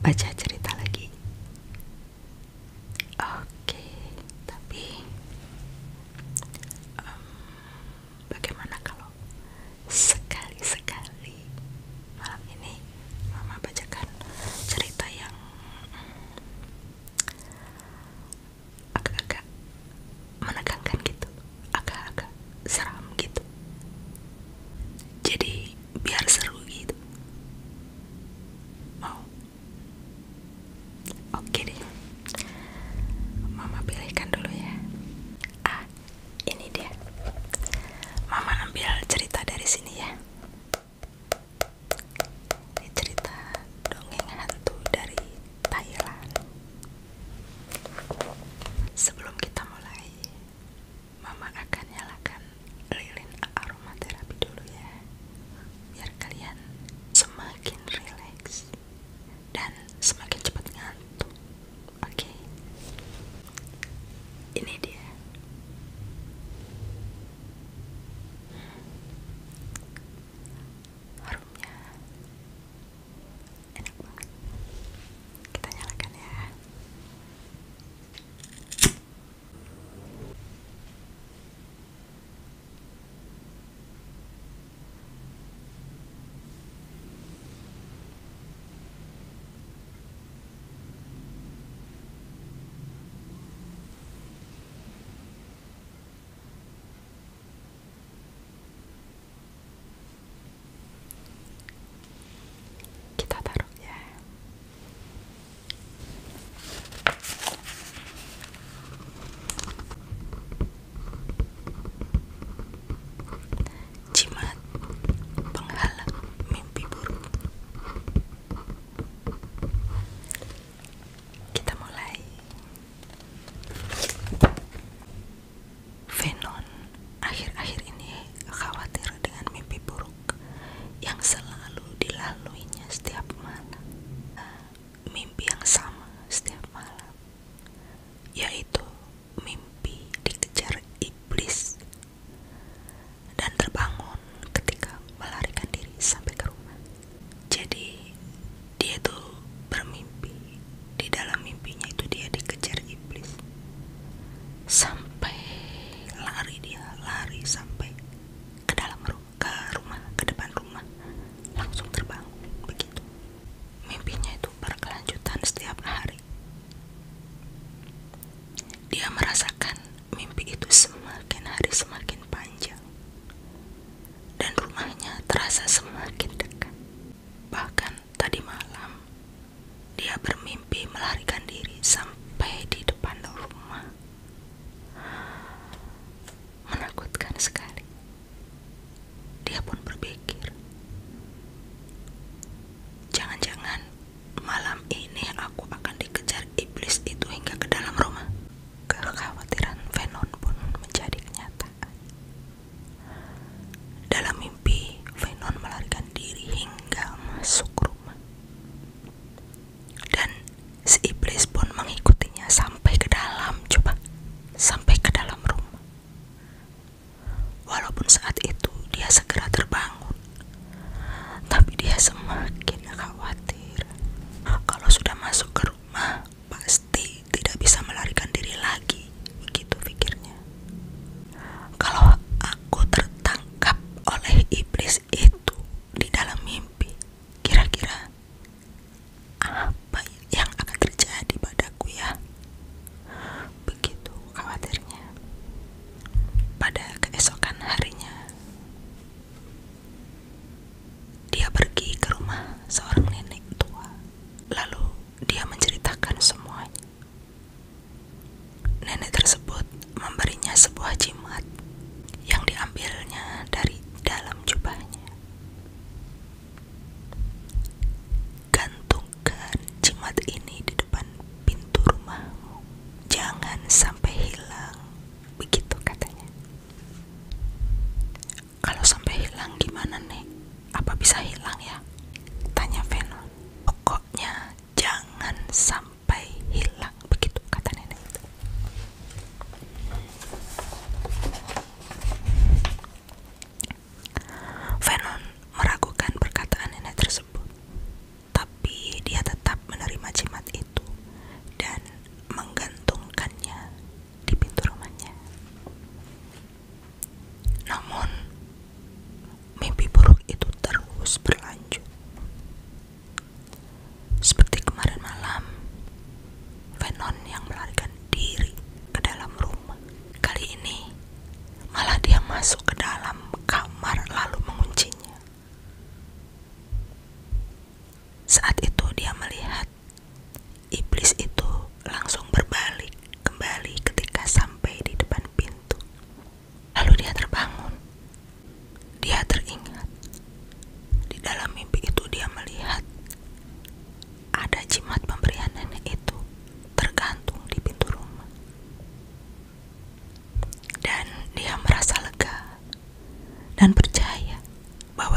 baca cerita lagi. Oke, tapi bagaimana kalau sekali-sekali malam ini Mama bacakan cerita yang agak-agak menegangkan gitu, agak-agak seram gitu. Jadi biar seru gitu. Mau? Oke deh. Mama pilihkan dulu ya. Ini dia. Mama ambil cerita dari sini ya. Ini cerita dongeng hantu dari Thailand. Sebelum kita mulai, Mama akan nyalakan lilin aromaterapi dulu ya, biar kalian semakin rileks dan semakin cepat ngantuk. Oke. Ini dia. Harumnya enak banget. Kita nyalakan ya. Kita taruh ya. Jimat penghalang mimpi buruk. Kita mulai. Venon akhir-akhir ini khawatir dengan mimpi buruk yang selalu dilaluinya setiap malam. Mimpi yang sama setiap malam, yaitu mimpi dikejar iblis dan terbangun ketika melarikan diri sampai ke rumah. Jadi dia tuh bermimpi, di dalam mimpinya itu dia dikejar iblis sampai lari sampai ke dalam rumah, ke depan rumah, langsung terbangun begitu. Mimpinya itu berkelanjutan setiap hari. Dia merasakan mimpi itu semakin hari semakin panjang dan rumahnya terasa semakin dekat. Bahkan tadi malam dia bermimpi melarikan diri sampai di depan rumah. Menakutkan sekali. Dia pun berpikir, jangan-jangan malam ini aku akan dikejar iblis itu hingga ke dalam rumah. Kekhawatiran Venon pun menjadi kenyataan. Dalam mimpi, Venon melarikan diri hingga masuk rumah. Dan si iblis pun mengikutinya sampai ke dalam, sampai ke dalam rumah. Walaupun saat itu dia segera terbangun, tapi dia semakin khawatir. Kalau sudah masuk ke rumah, pasti tidak bisa melarikan diri lagi, begitu pikirnya. Kalau aku tertangkap oleh iblis itu di dalam mimpi, kira-kira apa yang akan terjadi padaku ya? Begitu khawatirnya. Pada keesokan harinya, dia pergi ke rumah seorang nenek tua. Lalu dia menceritakan semuanya. Nenek tersebut memberinya sebuah jimat yang diambilnya dari dalam jubahnya. Gantungkan jimat ini di depan pintu rumahmu. Jangan sampai hilang. Begitu katanya. Kalau sampai hilang gimana, Nek? Apa bisa hilang ya? Tanya Venon. Pokoknya jangan sampai hilang. Begitu kata nenek itu. Venon meragukan perkataan nenek tersebut, tapi dia tetap menerima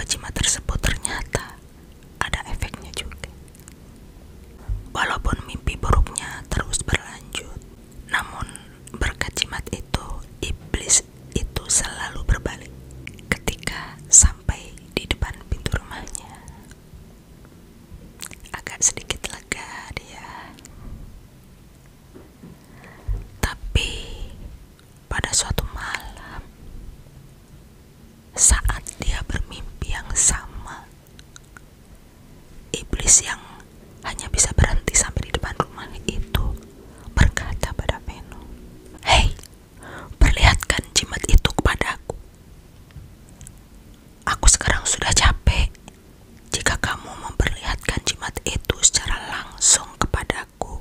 jimat tersebut ternyata ada efeknya juga. Walaupun mimpi buruknya terus berlanjut, namun berkat jimat itu, iblis itu selalu berbalik ketika sampai di depan pintu rumahnya. Agak sedikit lega dia. Tapi pada suatu malam, saat dia bermimpi yang sama, iblis yang hanya bisa berhenti sampai di depan rumah itu berkata pada Venom, "Hei, perlihatkan jimat itu kepadaku. Aku sekarang sudah capek. Jika kamu memperlihatkan jimat itu secara langsung kepadaku,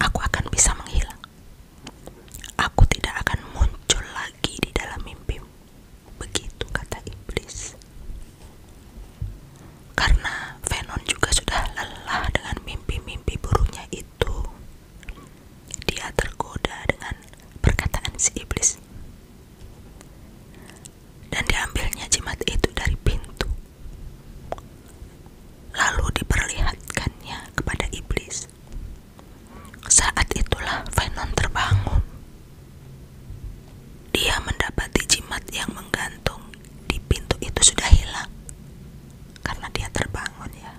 aku akan bisa menghilang. Aku tidak akan muncul lagi di dalam mimpimu." Begitu kata iblis. Karena Venom juga sudah lelah dengan mimpi-mimpi buruknya itu, dia tergoda dengan perkataan si iblis. Dan diambilnya jimat itu dari pintu. Lalu diperlihatkannya kepada iblis. Saat itulah Venom terbangun. Dia mendapati jimat yang menggantung di pintu itu sudah hilang. Karena dia terbangun ya.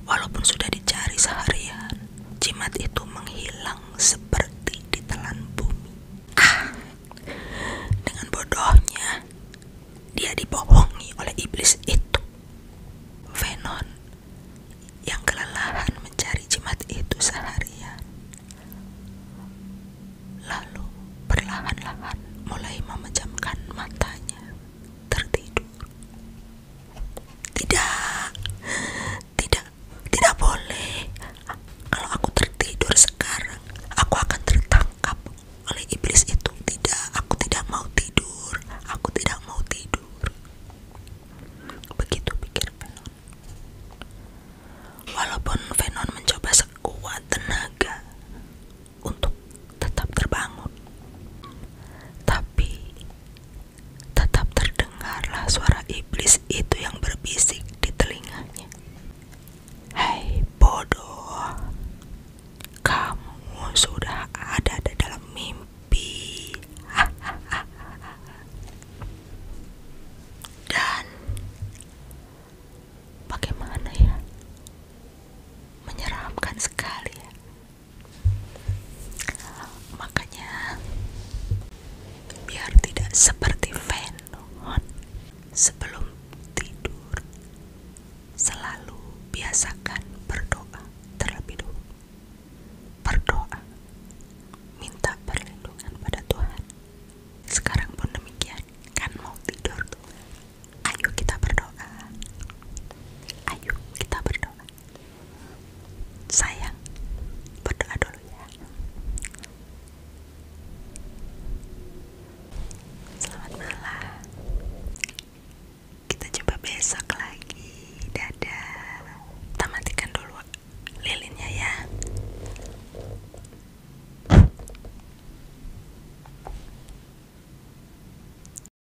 Walaupun sudah dicari seharian, jimat itu menghilang seperti ditelan bumi. Dengan bodohnya, dia dibohongi oleh iblis itu. Venom yang kelelahan mencari jimat itu seharian, lalu perlahan-lahan mulai memejamkan matanya, tertidur. Tidak, tidak, tidak boleh. Kalau aku tertidur sekarang, aku akan tertangkap oleh iblis itu. Tidak, aku tidak mau tidur. Aku tidak mau tidur. Begitu pikir Venom. Walaupun Venom mencoba sekuat tenaga untuk tetap terbangun, tapi tetap terdengarlah suara iblis itu yang berbisik di telinganya. "Hei bodoh, kamu sudah ada di dalam mimpi." Dan bagaimana ya? Menyeramkan sekali ya. Makanya biar tidak seperti Venom, sebelum tidur selalu biasakan